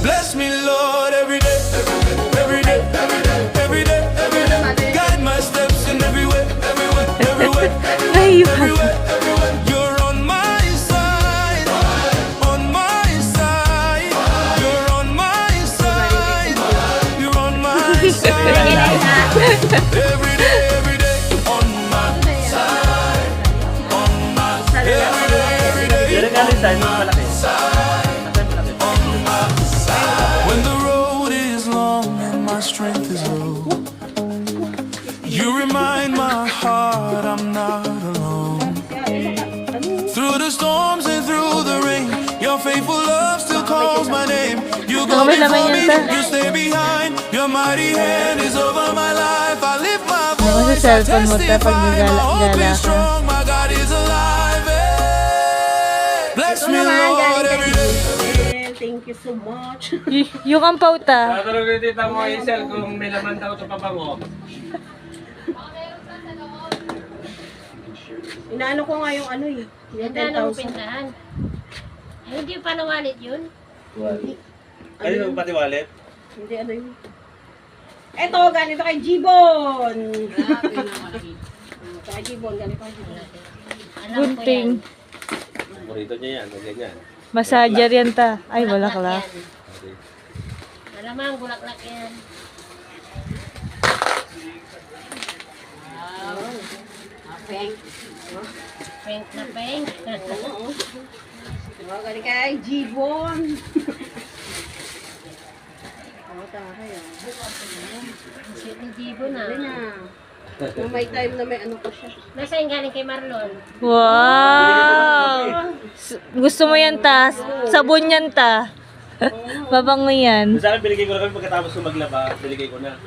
Bless me, Lord, every day, every day, every day, every day, every day. Guide my steps in every way, everywhere, everywhere, everywhere, everywhere. You're on my side, on my side. You're on my side, you're on my side. Every day, on my side, on my every day, Pero galing tayo ng malaki. when the road is long and my strength is low, you remind my heart I'm not alone. Through the storms and through the rain, your faithful love still calls my name. You go before me, you stay behind. Your mighty hand is over my life. I lift my voice, I testify. My hope is strong, my God is alive. Bless me, Lord, every day. Thank you so much. Yung ampaw ta. Tatanong ni Tita mo, Hazel, kung may laman daw ito pabango. Inaano ko nga yung ano eh. Yung Ganda ng 10,000. pintahan. Ay, hindi pa nawalit yun. Ano yung pati wallet? Hindi ano yun. Eto, ganito kay Jibon. Kay Jibon, ganito kay Jibon. Alam ko Gunting. yan. Burrito niya yan, ganyan. Massager yan ta. Ay, wala ka lang. Okay. Malamang bulaklak yan. Pink na pink. Oo. Ganito kay Jibon. Oo, tayo. Sweet ni Jibo na. Ano na. Kung may time na may ano pa siya. Nasaan galing kay Marlon? Wow! Gusto mo yan ta? Sabon yan ta. Babango yan. Sa akin, binigay ko na kami pagkatapos ko maglaba, binigay ko na.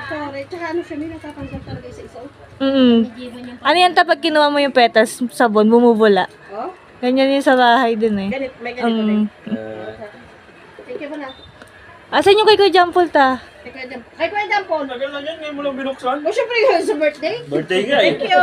Sorry. Tsaka ano siya, may natatanggap talaga isa-isa. Mm. Jibo yung Ano yan ta pag kinuha mo yung petas, sabon, bumubula. Oh? Ganyan yung sa bahay dun eh. Ganit, may ganito din. Thank you po na. Asan yung kay Kuya Jampol ta? Kay Kuya Dampon. Tagal na yan, ngayon mo lang binuksan. O syempre yun sa birthday. Birthday nga eh. Thank you.